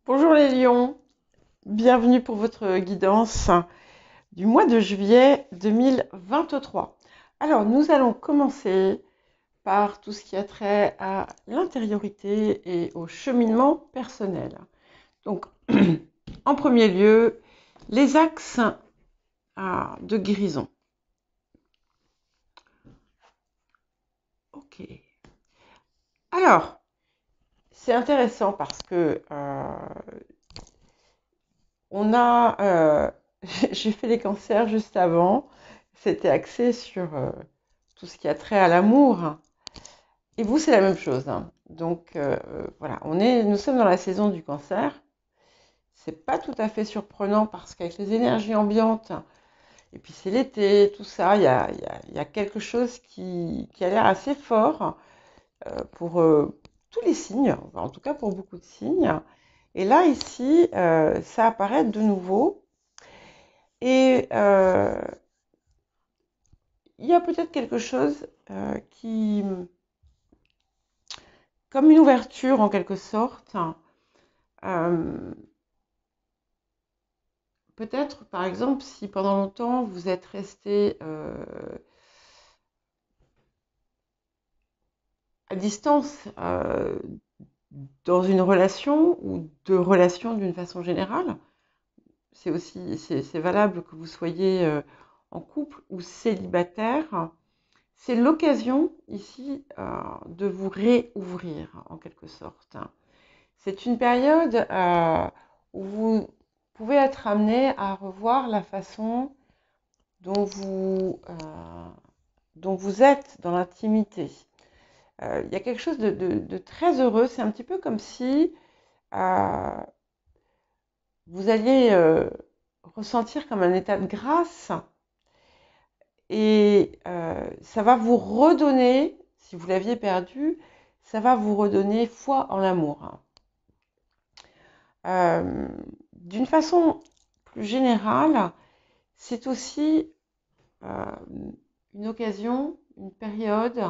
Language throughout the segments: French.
Bonjour les lions, bienvenue pour votre guidance du mois de juillet 2023. Alors nous allons commencer par tout ce qui a trait à l'intériorité et au cheminement personnel. Donc en premier lieu, les axes de guérison. Ok. Alors, c'est intéressant parce que on a, j'ai fait les cancers juste avant. C'était axé sur tout ce qui a trait à l'amour. Et vous, c'est la même chose, hein. Donc voilà, nous sommes dans la saison du cancer. C'est pas tout à fait surprenant parce qu'avec les énergies ambiantes, et puis c'est l'été, tout ça, il y a quelque chose qui a l'air assez fort pour tous les signes, enfin, en tout cas pour beaucoup de signes. Et là, ici, ça apparaît de nouveau. Et il y a peut-être quelque chose comme une ouverture en quelque sorte. Euh, Peut-être, par exemple, si pendant longtemps vous êtes resté à distance dans une relation ou de relations d'une façon générale, c'est valable que vous soyez en couple ou célibataire. C'est l'occasion ici de vous réouvrir en quelque sorte. C'est une période où vous pouvez être amené à revoir la façon dont dont vous êtes dans l'intimité. Il y a quelque chose de très heureux. C'est un petit peu comme si euh, vous alliez ressentir comme un état de grâce et ça va vous redonner, si vous l'aviez perdu, ça va vous redonner foi en l'amour. Euh, D'une façon plus générale, c'est aussi euh, une occasion, une période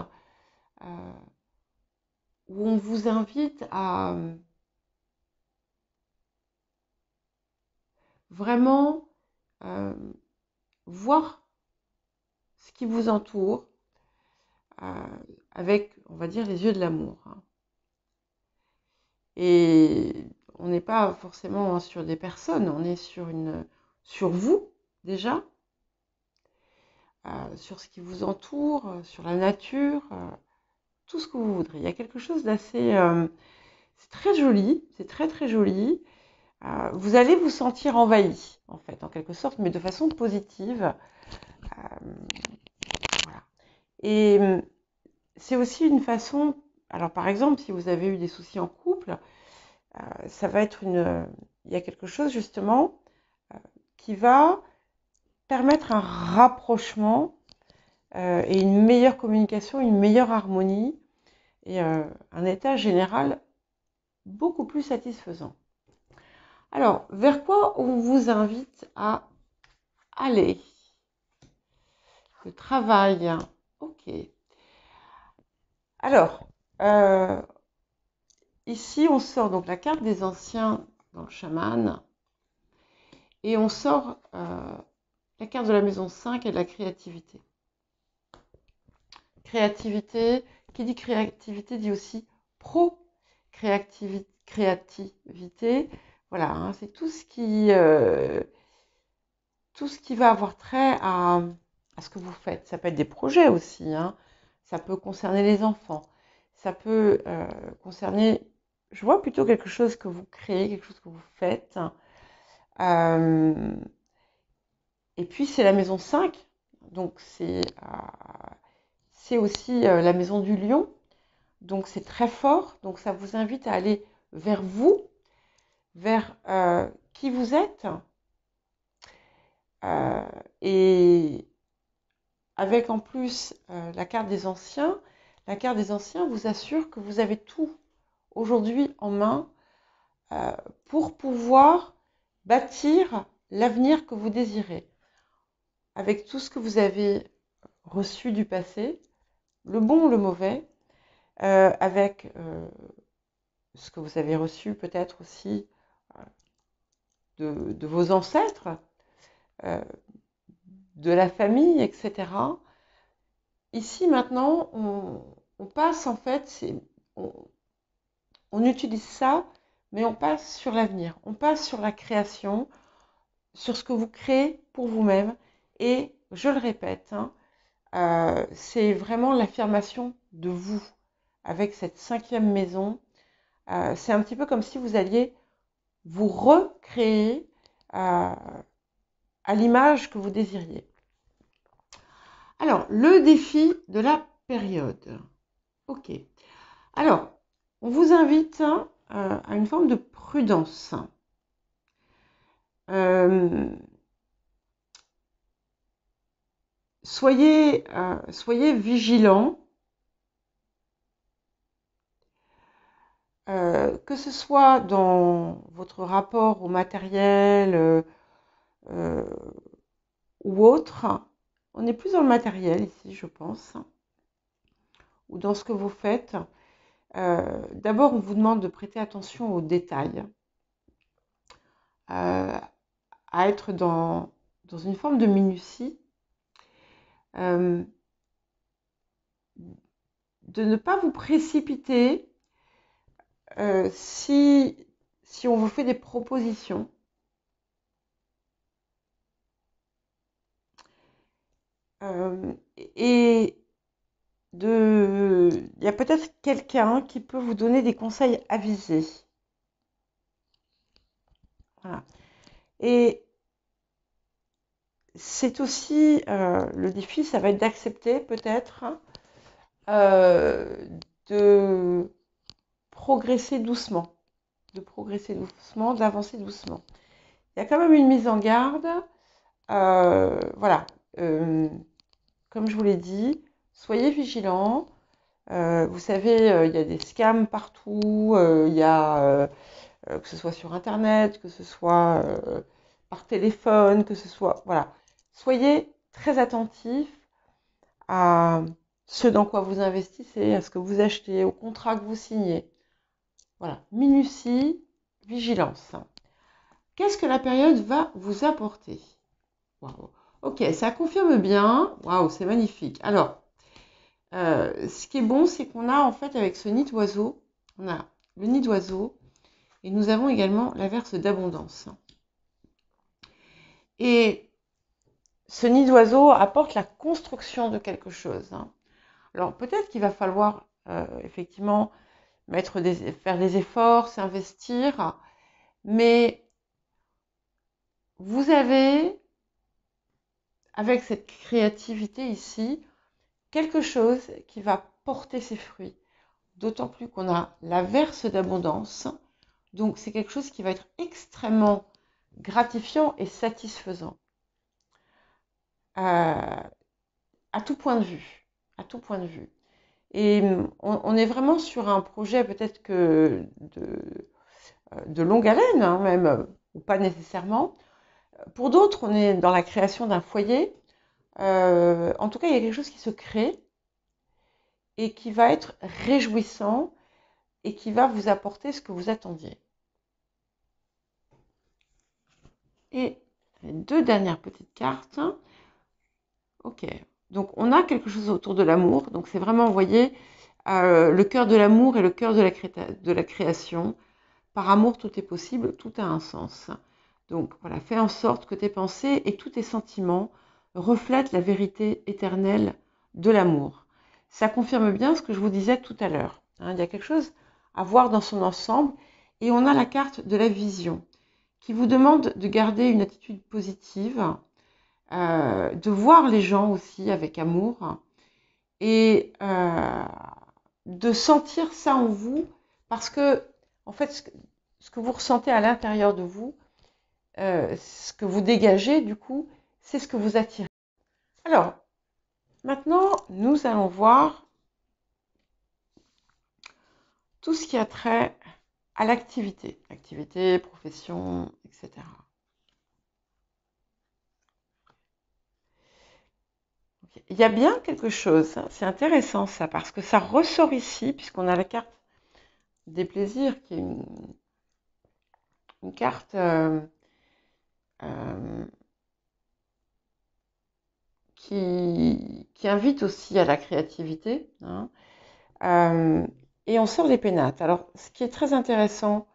où on vous invite à vraiment euh, voir ce qui vous entoure euh, avec, on va dire, les yeux de l'amour. Et on n'est pas forcément sur des personnes, on est sur vous déjà, sur ce qui vous entoure, sur la nature, tout ce que vous voudrez. Il y a quelque chose d'assez, c'est très joli, c'est très très joli. Vous allez vous sentir envahi, en fait, en quelque sorte, mais de façon positive. Voilà. Et c'est aussi une façon, alors par exemple, si vous avez eu des soucis en couple, ça va être il y a quelque chose justement qui va permettre un rapprochement et une meilleure communication, une meilleure harmonie et un état général beaucoup plus satisfaisant. Alors, vers quoi on vous invite à aller? Le travail. Ok. Alors, euh, ici, on sort donc la carte des anciens dans le chaman et on sort la carte de la maison 5 et de la créativité. Créativité, qui dit créativité dit aussi pro-créativité. Voilà, hein, c'est tout ce qui va avoir trait à ce que vous faites. Ça peut être des projets aussi, hein. Ça peut concerner les enfants. Ça peut concerner, je vois plutôt quelque chose que vous créez, quelque chose que vous faites. Euh, et puis c'est la maison 5, donc c'est aussi la maison du lion. Donc c'est très fort, donc ça vous invite à aller vers vous, vers qui vous êtes, euh, et avec en plus la carte des anciens vous assure que vous avez tout aujourd'hui en main pour pouvoir bâtir l'avenir que vous désirez, avec tout ce que vous avez reçu du passé, le bon ou le mauvais, avec ce que vous avez reçu peut-être aussi de vos ancêtres, de la famille, etc. Ici, maintenant, on passe en fait, on utilise ça, mais on passe sur l'avenir, on passe sur la création, sur ce que vous créez pour vous-même. Et je le répète, hein, c'est vraiment l'affirmation de vous avec cette 5e maison. C'est un petit peu comme si vous alliez vous recréer à l'image que vous désiriez. Alors, le défi de la période. Ok. Alors, on vous invite à une forme de prudence. Soyez vigilants, que ce soit dans votre rapport au matériel ou autre. On est plus dans le matériel ici, je pense, ou dans ce que vous faites. D'abord, on vous demande de prêter attention aux détails, à être dans une forme de minutie, de ne pas vous précipiter si on vous fait des propositions. Et il y a peut-être quelqu'un qui peut vous donner des conseils avisés. Voilà. Et c'est aussi le défi, ça va être d'accepter peut-être de progresser doucement, d'avancer doucement. Il y a quand même une mise en garde. Voilà. Comme je vous l'ai dit, soyez vigilants. Vous savez, il y a des scams partout. Il y a, que ce soit sur Internet, que ce soit par téléphone, que ce soit... Voilà. Soyez très attentifs à ce dans quoi vous investissez, à ce que vous achetez, au contrat que vous signez. Voilà. Minutie, vigilance. Qu'est-ce que la période va vous apporter? Waouh. Ok, ça confirme bien. Waouh, c'est magnifique. Alors, ce qui est bon, c'est qu'on a en fait avec ce nid d'oiseau, on a le nid d'oiseau et nous avons également l'averse d'abondance. Et ce nid d'oiseau apporte la construction de quelque chose. Alors peut-être qu'il va falloir effectivement faire des efforts, s'investir, mais vous avez, avec cette créativité ici, quelque chose qui va porter ses fruits. D'autant plus qu'on a l'averse d'abondance. Donc c'est quelque chose qui va être extrêmement gratifiant et satisfaisant. À tout point de vue. À tout point de vue. Et on est vraiment sur un projet peut-être que de longue haleine, même, ou pas nécessairement. Pour d'autres, on est dans la création d'un foyer. En tout cas, il y a quelque chose qui se crée et qui va être réjouissant et qui va vous apporter ce que vous attendiez. Et les 2 dernières petites cartes. Ok, donc on a quelque chose autour de l'amour. Donc c'est vraiment, vous voyez, le cœur de l'amour et le cœur de la création. Par amour, tout est possible, tout a un sens. Donc voilà, fais en sorte que tes pensées et tous tes sentiments reflètent la vérité éternelle de l'amour. Ça confirme bien ce que je vous disais tout à l'heure. Il y a quelque chose à voir dans son ensemble. Et on a la carte de la vision qui vous demande de garder une attitude positive, de voir les gens aussi avec amour et de sentir ça en vous parce que, en fait, ce que vous ressentez à l'intérieur de vous, ce que vous dégagez, du coup, c'est ce que vous attirez. Alors, maintenant, nous allons voir tout ce qui a trait à l'activité, profession, etc. Il y a bien quelque chose, c'est intéressant ça, parce que ça ressort ici, puisqu'on a la carte des plaisirs qui est une carte euh, qui invite aussi à la créativité, hein. Euh, et on sort des pénates. Alors, ce qui est très intéressant,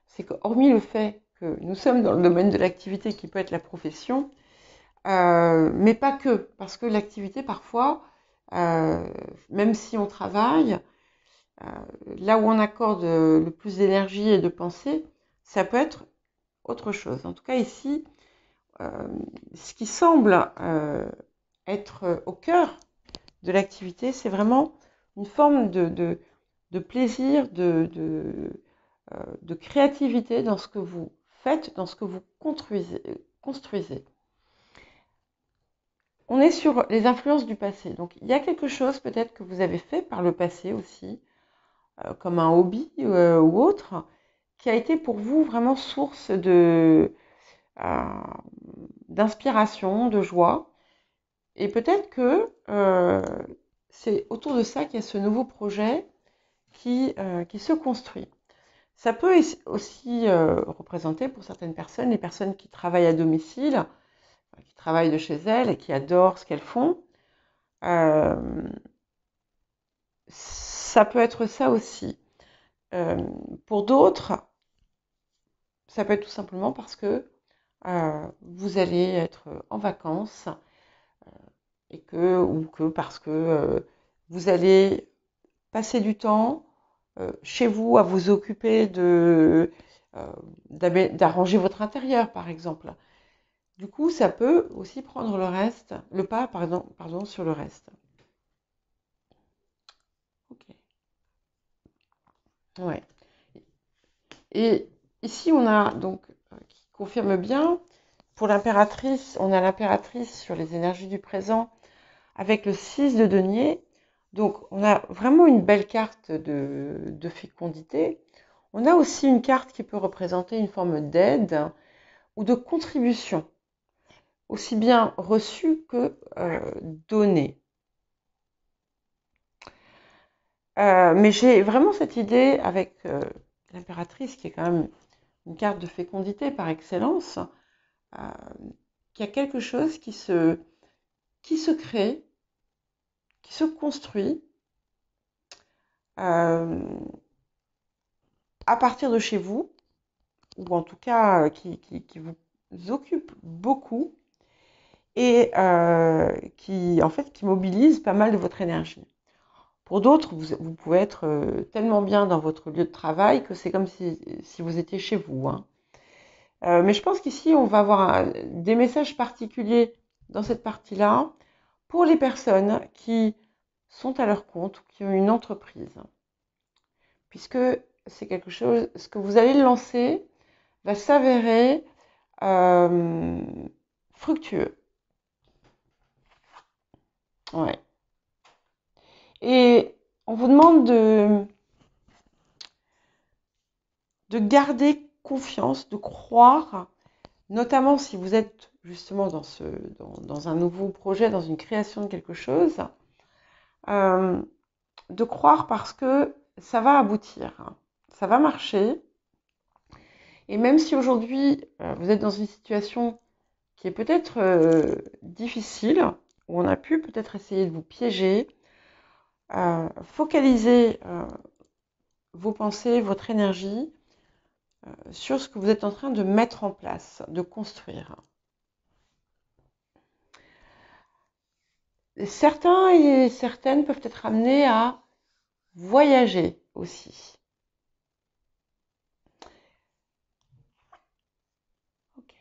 c'est que hormis le fait que nous sommes dans le domaine de l'activité qui peut être la profession, mais pas que, parce que l'activité parfois, euh, même si on travaille, euh, là où on accorde le plus d'énergie et de pensée, ça peut être autre chose. En tout cas ici, euh, ce qui semble être au cœur de l'activité, c'est vraiment une forme de plaisir, de créativité dans ce que vous faites, dans ce que vous construisez. On est sur les influences du passé. Donc il y a quelque chose peut-être que vous avez fait par le passé aussi, comme un hobby ou autre, qui a été pour vous vraiment source euh, d'inspiration, de joie. Et peut-être que c'est autour de ça qu'il y a ce nouveau projet qui se construit. Ça peut aussi représenter pour certaines personnes, les personnes qui travaillent à domicile, qui travaillent de chez elles et qui adorent ce qu'elles font. Euh, Ça peut être ça aussi. Euh, pour d'autres, ça peut être tout simplement parce que vous allez être en vacances ou que parce que vous allez passer du temps chez vous à vous occuper d'arranger votre intérieur, par exemple. Du coup, ça peut aussi prendre le pas, pardon, sur le reste. Ok. Ouais. Et ici, on a donc qui confirme bien. Pour l'impératrice, on a l'impératrice sur les énergies du présent avec le 6 de denier. Donc, on a vraiment une belle carte de fécondité. On a aussi une carte qui peut représenter une forme d'aide ou de contribution, aussi bien reçue que donnée. Mais j'ai vraiment cette idée avec l'impératrice, qui est quand même une carte de fécondité par excellence, euh, qu'il y a quelque chose qui se crée, qui se construit euh, à partir de chez vous, ou en tout cas qui vous occupe beaucoup et en fait, qui mobilise pas mal de votre énergie. Pour d'autres, vous pouvez être tellement bien dans votre lieu de travail que c'est comme si vous étiez chez vous, hein. Mais je pense qu'ici, on va avoir des messages particuliers dans cette partie-là pour les personnes qui sont à leur compte ou qui ont une entreprise. Puisque c'est quelque chose, ce que vous allez lancer va s'avérer euh, fructueux. Ouais. Et on vous demande de garder confiance, de croire, notamment si vous êtes justement dans un nouveau projet, dans une création de quelque chose, euh, de croire parce que ça va aboutir, ça va marcher. Et même si aujourd'hui vous êtes dans une situation qui est peut-être difficile, où on a pu peut-être essayer de vous piéger, focalisez vos pensées, votre énergie sur ce que vous êtes en train de mettre en place, de construire. Certains et certaines peuvent être amenés à voyager aussi. Ok.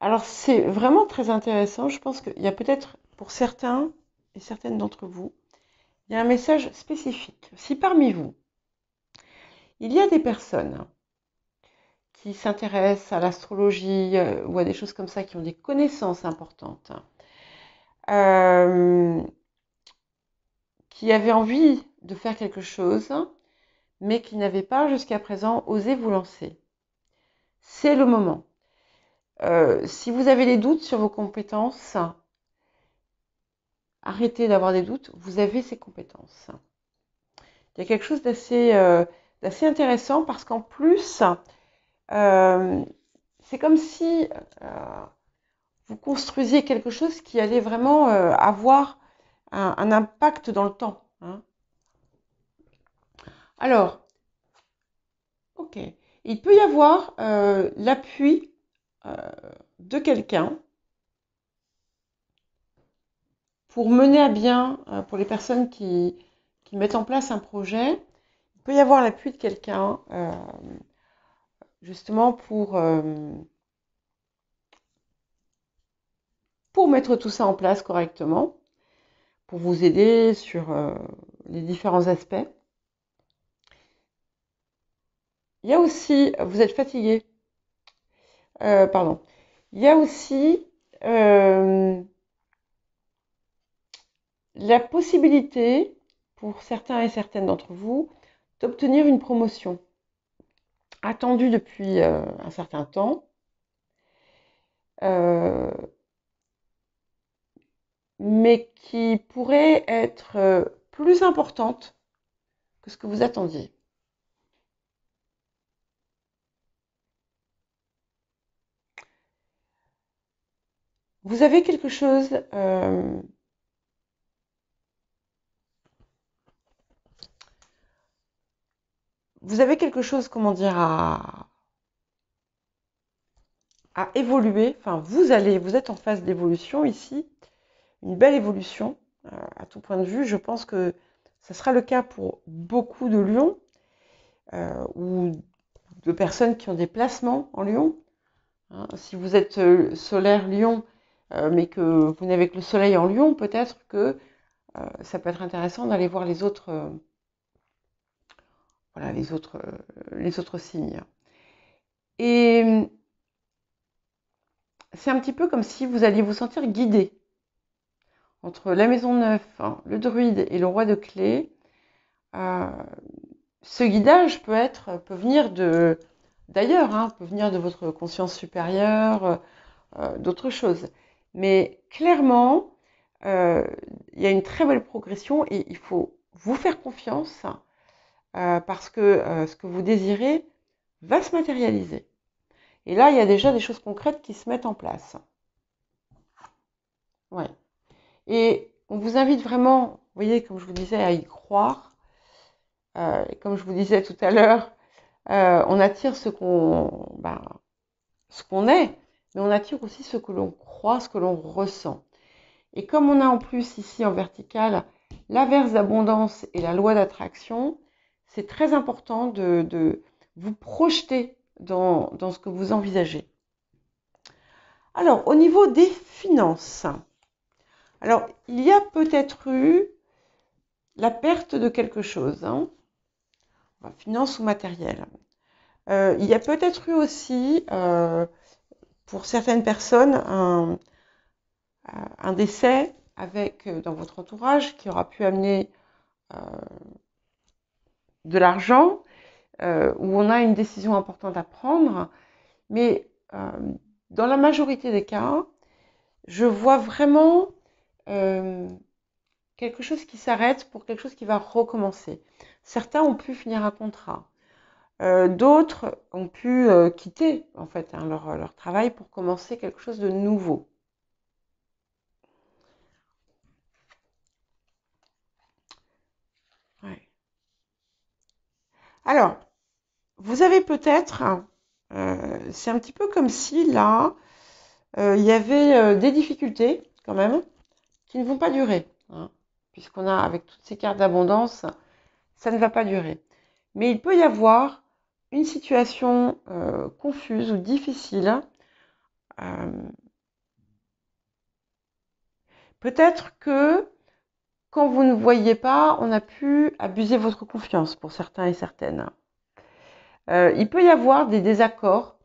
Alors c'est vraiment très intéressant. Je pense qu'il y a peut-être pour certains et certaines d'entre vous, il y a un message spécifique. Si parmi vous, il y a des personnes qui s'intéressent à l'astrologie ou à des choses comme ça, qui ont des connaissances importantes, euh, qui avaient envie de faire quelque chose, mais qui n'avaient pas jusqu'à présent osé vous lancer, c'est le moment. Si vous avez des doutes sur vos compétences, arrêtez d'avoir des doutes, vous avez ces compétences. il y a quelque chose d'assez intéressant parce qu'en plus, euh, c'est comme si vous construisiez quelque chose qui allait vraiment avoir un impact dans le temps, hein. Alors, ok, il peut y avoir l'appui euh, de quelqu'un pour mener à bien, pour les personnes qui mettent en place un projet, il peut y avoir l'appui de quelqu'un justement pour mettre tout ça en place correctement, pour vous aider sur les différents aspects. Il y a aussi, vous êtes fatigué, pardon, il y a aussi la possibilité, pour certains et certaines d'entre vous, d'obtenir une promotion attendue depuis un certain temps, euh, mais qui pourrait être plus importante que ce que vous attendiez. Vous avez quelque chose, comment dire, à évoluer. Enfin, vous êtes en phase d'évolution ici, une belle évolution à tout point de vue. Je pense que ce sera le cas pour beaucoup de lions ou de personnes qui ont des placements en lion, hein. Si vous êtes solaire lion, mais que vous n'avez que le soleil en lion, peut-être que ça peut être intéressant d'aller voir voilà, les autres signes. Et c'est un petit peu comme si vous alliez vous sentir guidé entre la maison 9, hein, le druide et le roi de clés. Euh, ce guidage peut venir d'ailleurs, hein, peut venir de votre conscience supérieure, d'autres choses. Mais clairement, il y a une très belle progression et il faut vous faire confiance parce que ce que vous désirez va se matérialiser. Et là, il y a déjà des choses concrètes qui se mettent en place. Ouais. Et on vous invite vraiment, vous voyez, comme je vous disais, à y croire. Et comme je vous disais tout à l'heure, on attire ce qu'on est, mais on attire aussi ce que l'on croit, ce que l'on ressent. Et comme on a en plus ici en vertical l'averse d'abondance et la loi d'attraction, c'est très important de vous projeter dans ce que vous envisagez. Alors, au niveau des finances, alors il y a peut-être eu la perte de quelque chose, hein, finance ou matériel. Il y a peut-être eu aussi, pour certaines personnes, un décès dans votre entourage qui aura pu amener de l'argent, où on a une décision importante à prendre. Mais dans la majorité des cas, je vois vraiment quelque chose qui s'arrête pour quelque chose qui va recommencer. Certains ont pu finir un contrat. D'autres ont pu quitter en fait, hein, leur travail pour commencer quelque chose de nouveau. Ouais. Alors, vous avez peut-être, c'est un petit peu comme si là, il y avait des difficultés quand même qui ne vont pas durer, hein, puisqu'on a avec toutes ces cartes d'abondance, ça ne va pas durer. Mais il peut y avoir une situation confuse ou difficile. euh, Peut-être que quand vous ne voyez pas, on a pu abuser votre confiance pour certains et certaines. Il peut y avoir des désaccords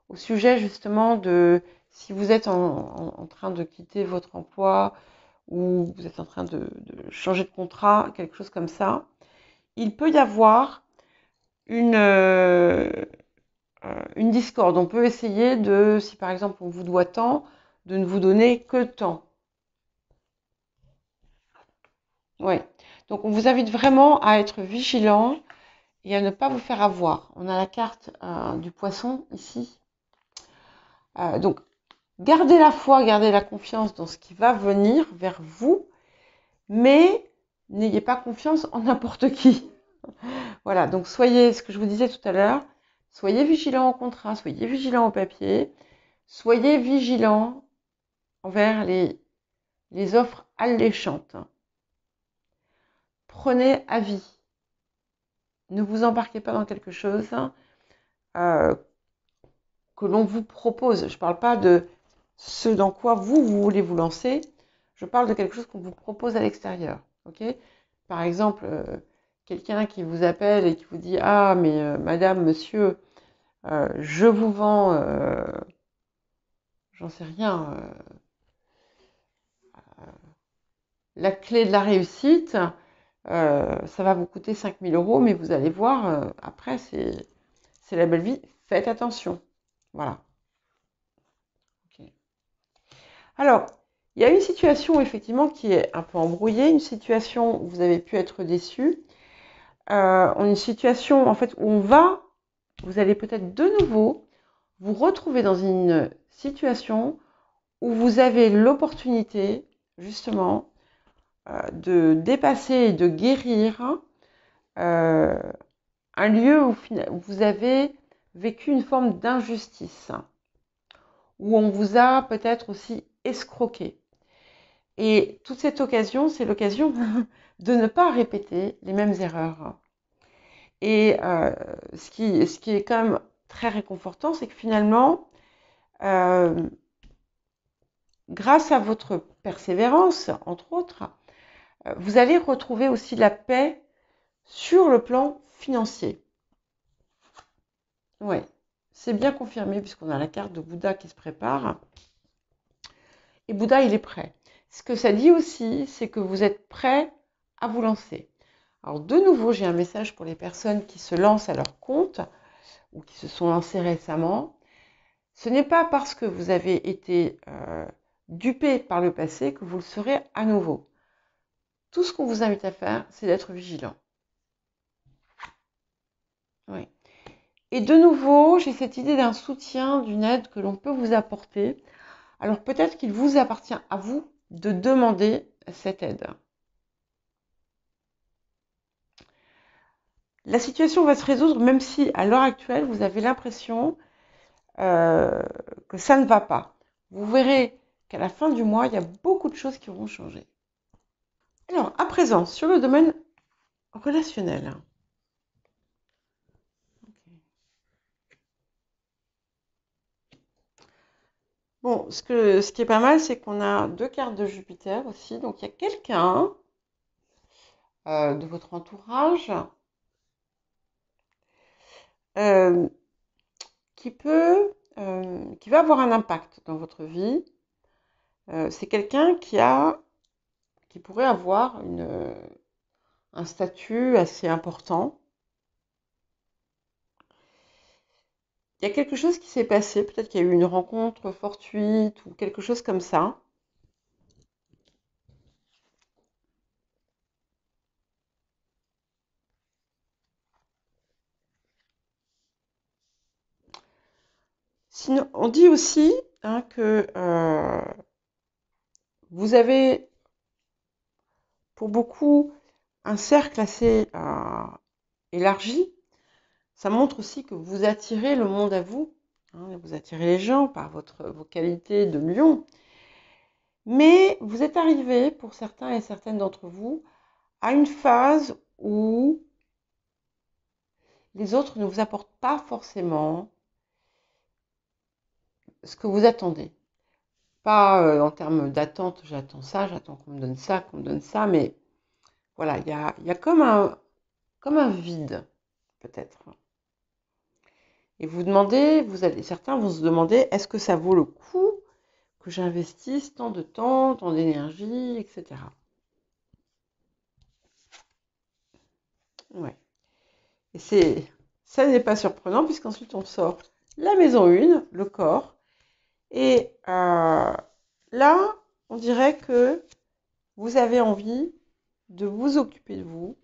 au sujet justement de si vous êtes en train de quitter votre emploi ou vous êtes en train de changer de contrat, quelque chose comme ça. Il peut y avoir une discorde. On peut essayer si par exemple on vous doit tant, de ne vous donner que tant. Ouais. Donc, on vous invite vraiment à être vigilant et à ne pas vous faire avoir. On a la carte du poisson ici. Donc, gardez la foi, gardez la confiance dans ce qui va venir vers vous, mais n'ayez pas confiance en n'importe qui. Voilà, donc soyez, ce que je vous disais tout à l'heure, soyez vigilant au contrat, soyez vigilant au papier, soyez vigilant envers les offres alléchantes. Prenez avis. Ne vous embarquez pas dans quelque chose que l'on vous propose. Je ne parle pas de ce dans quoi vous voulez vous lancer. Je parle de quelque chose qu'on vous propose à l'extérieur. Okay, par exemple, quelqu'un qui vous appelle et qui vous dit « Ah, mais madame, monsieur, je vous vends, j'en sais rien, la clé de la réussite, ça va vous coûter 5 000 €, mais vous allez voir, après, c'est la belle vie. Faites attention. » Voilà. Okay. Alors, il y a une situation effectivement qui est un peu embrouillée, une situation où vous avez pu être déçu. Une situation en fait où vous allez peut-être de nouveau vous retrouver dans une situation où vous avez l'opportunité justement de dépasser et de guérir un lieu où vous avez vécu une forme d'injustice, où on vous a peut-être aussi escroqué. Et toute cette occasion, c'est l'occasion de ne pas répéter les mêmes erreurs. Et ce qui est quand même très réconfortant, c'est que finalement, grâce à votre persévérance, entre autres, vous allez retrouver aussi la paix sur le plan financier. Oui, c'est bien confirmé puisqu'on a la carte de Bouddha qui se prépare. Et Bouddha, il est prêt. Ce que ça dit aussi, c'est que vous êtes prêt à vous lancer. Alors de nouveau, j'ai un message pour les personnes qui se lancent à leur compte ou qui se sont lancées récemment. Ce n'est pas parce que vous avez été dupé par le passé que vous le serez à nouveau. Tout ce qu'on vous invite à faire, c'est d'être vigilant. Oui. Et de nouveau, j'ai cette idée d'un soutien, d'une aide que l'on peut vous apporter. Alors peut-être qu'il vous appartient à vous de demander cette aide. La situation va se résoudre même si à l'heure actuelle, vous avez l'impression que ça ne va pas. Vous verrez qu'à la fin du mois, il y a beaucoup de choses qui vont changer. Alors, à présent, sur le domaine relationnel. Bon, ce qui est pas mal, c'est qu'on a 2 cartes de Jupiter aussi. Donc, il y a quelqu'un de votre entourage qui va avoir un impact dans votre vie. C'est quelqu'un qui pourrait avoir un statut assez important. Il y a quelque chose qui s'est passé, peut-être qu'il y a eu une rencontre fortuite ou quelque chose comme ça. Sinon, on dit aussi que vous avez, pour beaucoup, un cercle assez élargi. Ça montre aussi que vous attirez le monde à vous. Vous attirez les gens par vos qualités de lion. Mais vous êtes arrivé, pour certains et certaines d'entre vous, à une phase où les autres ne vous apportent pas forcément ce que vous attendez. Pas en termes d'attente, j'attends ça, j'attends qu'on me donne ça, mais voilà, il y a comme un vide, peut-être. Et certains vont se demander, est-ce que ça vaut le coup que j'investisse tant de temps, tant d'énergie, etc. Ouais. Et ça n'est pas surprenant, puisqu'ensuite on sort la maison 1, le corps, et là, on dirait que vous avez envie de vous occuper de vous.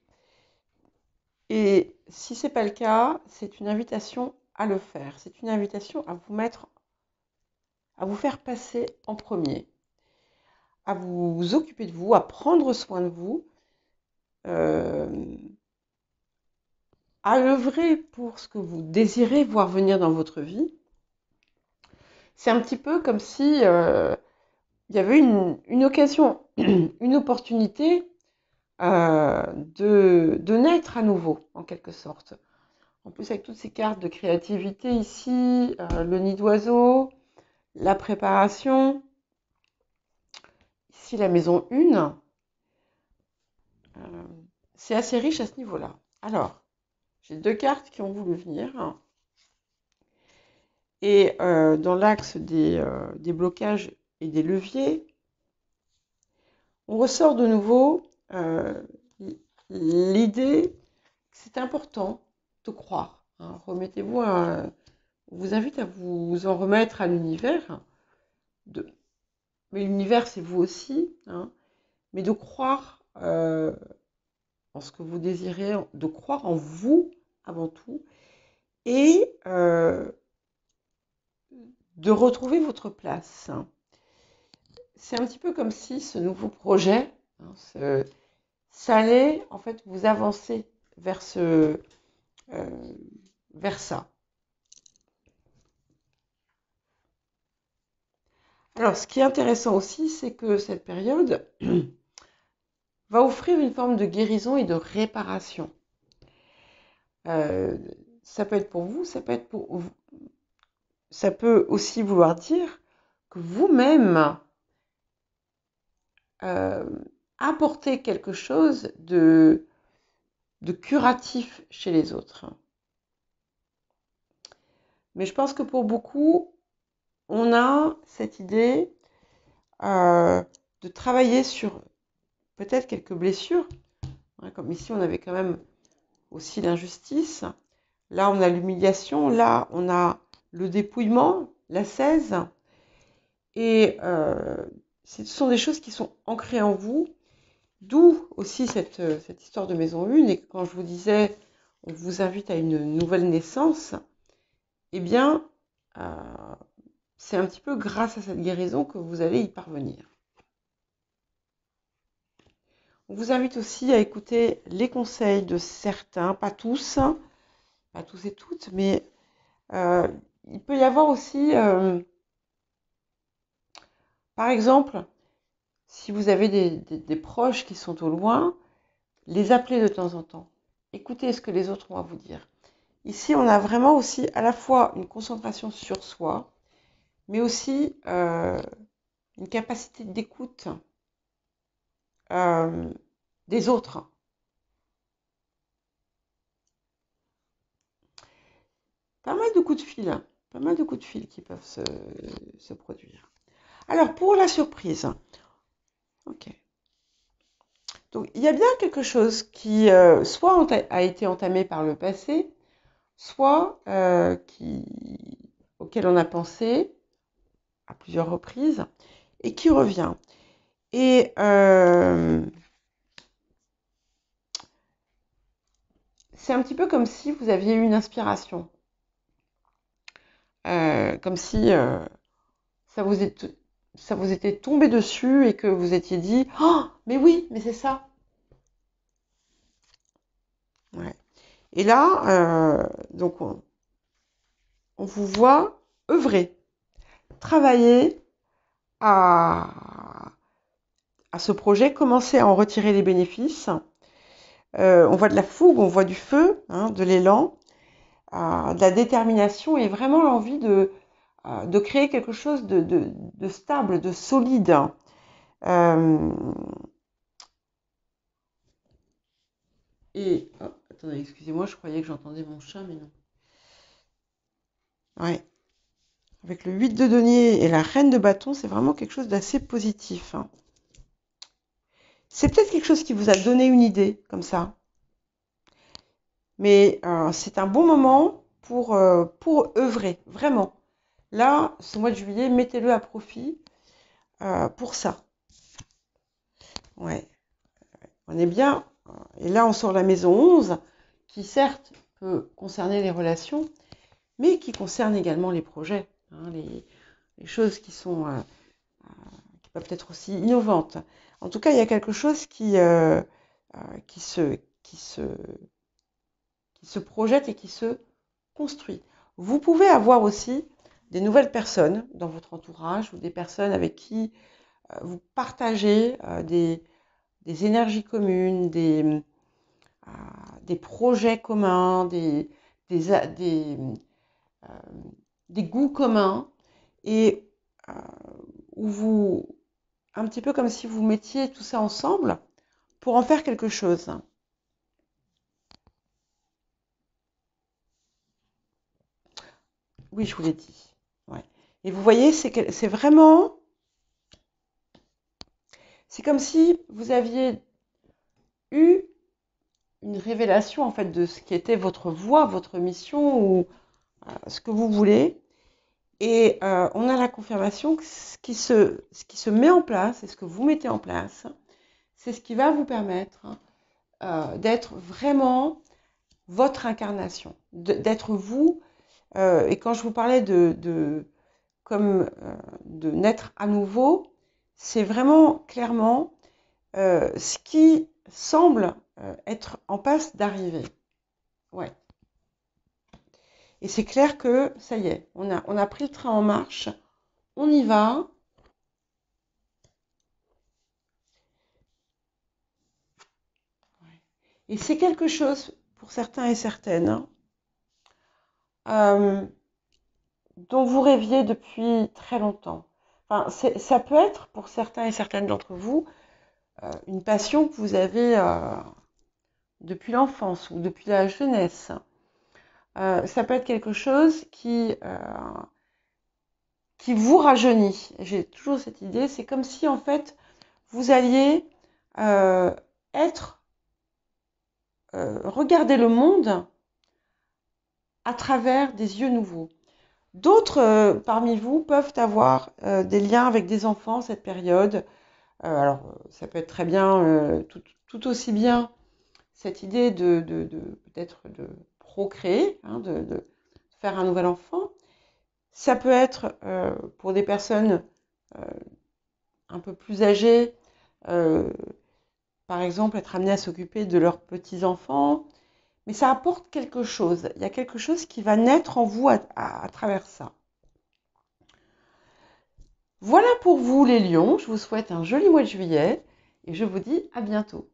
Et si ce n'est pas le cas, c'est une invitation à le faire. C'est une invitation à vous faire passer en premier, à vous occuper de vous, à prendre soin de vous, à œuvrer pour ce que vous désirez voir venir dans votre vie. C'est un petit peu comme si il y avait une occasion, une opportunité de naître à nouveau, en quelque sorte. En plus, avec toutes ces cartes de créativité ici, le nid d'oiseau, la préparation, ici la maison 1, c'est assez riche à ce niveau-là. Alors, j'ai 2 cartes qui ont voulu venir. Et dans l'axe des blocages et des leviers, on ressort de nouveau l'idée que c'est important de croire. Hein. Remettez-vous on vous invite à vous en remettre à l'univers. Mais l'univers, c'est vous aussi. Hein. Mais de croire en ce que vous désirez, de croire en vous avant tout. Et de retrouver votre place. C'est un petit peu comme si ce nouveau projet, ça allait en fait vous avancer vers vers ça. Alors, ce qui est intéressant aussi, c'est que cette période va offrir une forme de guérison et de réparation. Ça peut être pour vous, ça peut aussi vouloir dire que vous-même apportez quelque chose de curatif chez les autres. Mais je pense que pour beaucoup, on a cette idée de travailler sur peut-être quelques blessures. Hein, comme ici, on avait quand même aussi l'injustice. Là, on a l'humiliation. Là, on a le dépouillement, l'ascèse. Et ce sont des choses qui sont ancrées en vous. D'où aussi cette histoire de maison 1. Et quand je vous disais, on vous invite à une nouvelle naissance, eh bien, c'est un petit peu grâce à cette guérison que vous allez y parvenir. On vous invite aussi à écouter les conseils de certains, pas tous et toutes, mais il peut y avoir aussi, par exemple, si vous avez des proches qui sont au loin, les appeler de temps en temps. Écoutez ce que les autres ont à vous dire. Ici, on a vraiment aussi à la fois une concentration sur soi, mais aussi une capacité d'écoute des autres. Pas mal de coups de fil qui peuvent se produire. Alors, pour la surprise, ok. Donc, il y a bien quelque chose qui soit a été entamé par le passé, soit auquel on a pensé à plusieurs reprises et qui revient. Et c'est un petit peu comme si vous aviez eu une inspiration. Comme si ça vous était tombé dessus et que vous étiez dit « Oh, mais oui, mais c'est ça !» Ouais. Et là, donc on vous voit œuvrer, travailler à ce projet, commencer à en retirer les bénéfices. On voit de la fougue, on voit du feu, hein, de l'élan, de la détermination et vraiment l'envie de créer quelque chose de stable, de solide. Et attendez, excusez-moi, je croyais que j'entendais mon chat, mais non. Ouais. Avec le 8 de denier et la reine de bâton, c'est vraiment quelque chose d'assez positif. Hein. C'est peut-être quelque chose qui vous a donné une idée, comme ça. Mais c'est un bon moment pour œuvrer, vraiment. Là, ce mois de juillet, mettez-le à profit pour ça. Ouais. On est bien. Et là, on sort la maison 11, qui certes peut concerner les relations, mais qui concerne également les projets, hein, les choses qui peuvent être aussi innovantes. En tout cas, il y a quelque chose qui se, qui se, qui se projette et qui se construit. Vous pouvez avoir aussi des nouvelles personnes dans votre entourage ou des personnes avec qui vous partagez des énergies communes, des projets communs, des, euh, des goûts communs, et où vous, un petit peu comme si vous mettiez tout ça ensemble pour en faire quelque chose. Oui, je vous l'ai dit. Ouais. Et vous voyez, c'est vraiment, c'est comme si vous aviez eu une révélation en fait de ce qui était votre voie, votre mission ou ce que vous voulez. Et on a la confirmation que ce qui se met en place et ce que vous mettez en place, c'est ce qui va vous permettre d'être vraiment votre incarnation, d'être vous. Et quand je vous parlais de naître à nouveau, c'est vraiment clairement ce qui semble être en passe d'arriver. Ouais. Et c'est clair que ça y est, on a pris le train en marche, on y va. Et c'est quelque chose, pour certains et certaines, euh, dont vous rêviez depuis très longtemps. Enfin, ça peut être, pour certains et certaines d'entre vous, une passion que vous avez depuis l'enfance ou depuis la jeunesse. Ça peut être quelque chose qui vous rajeunit. J'ai toujours cette idée, c'est comme si en fait vous alliez euh, être, regarder le monde à travers des yeux nouveaux. D'autres parmi vous peuvent avoir des liens avec des enfants cette période. Alors, ça peut être très bien, tout aussi bien cette idée de peut-être de procréer, hein, de faire un nouvel enfant. Ça peut être pour des personnes euh, un peu plus âgées, euh, par exemple, être amenées à s'occuper de leurs petits-enfants. Mais ça apporte quelque chose. Il y a quelque chose qui va naître en vous à travers ça. Voilà pour vous les lions. Je vous souhaite un joli mois de juillet et je vous dis à bientôt.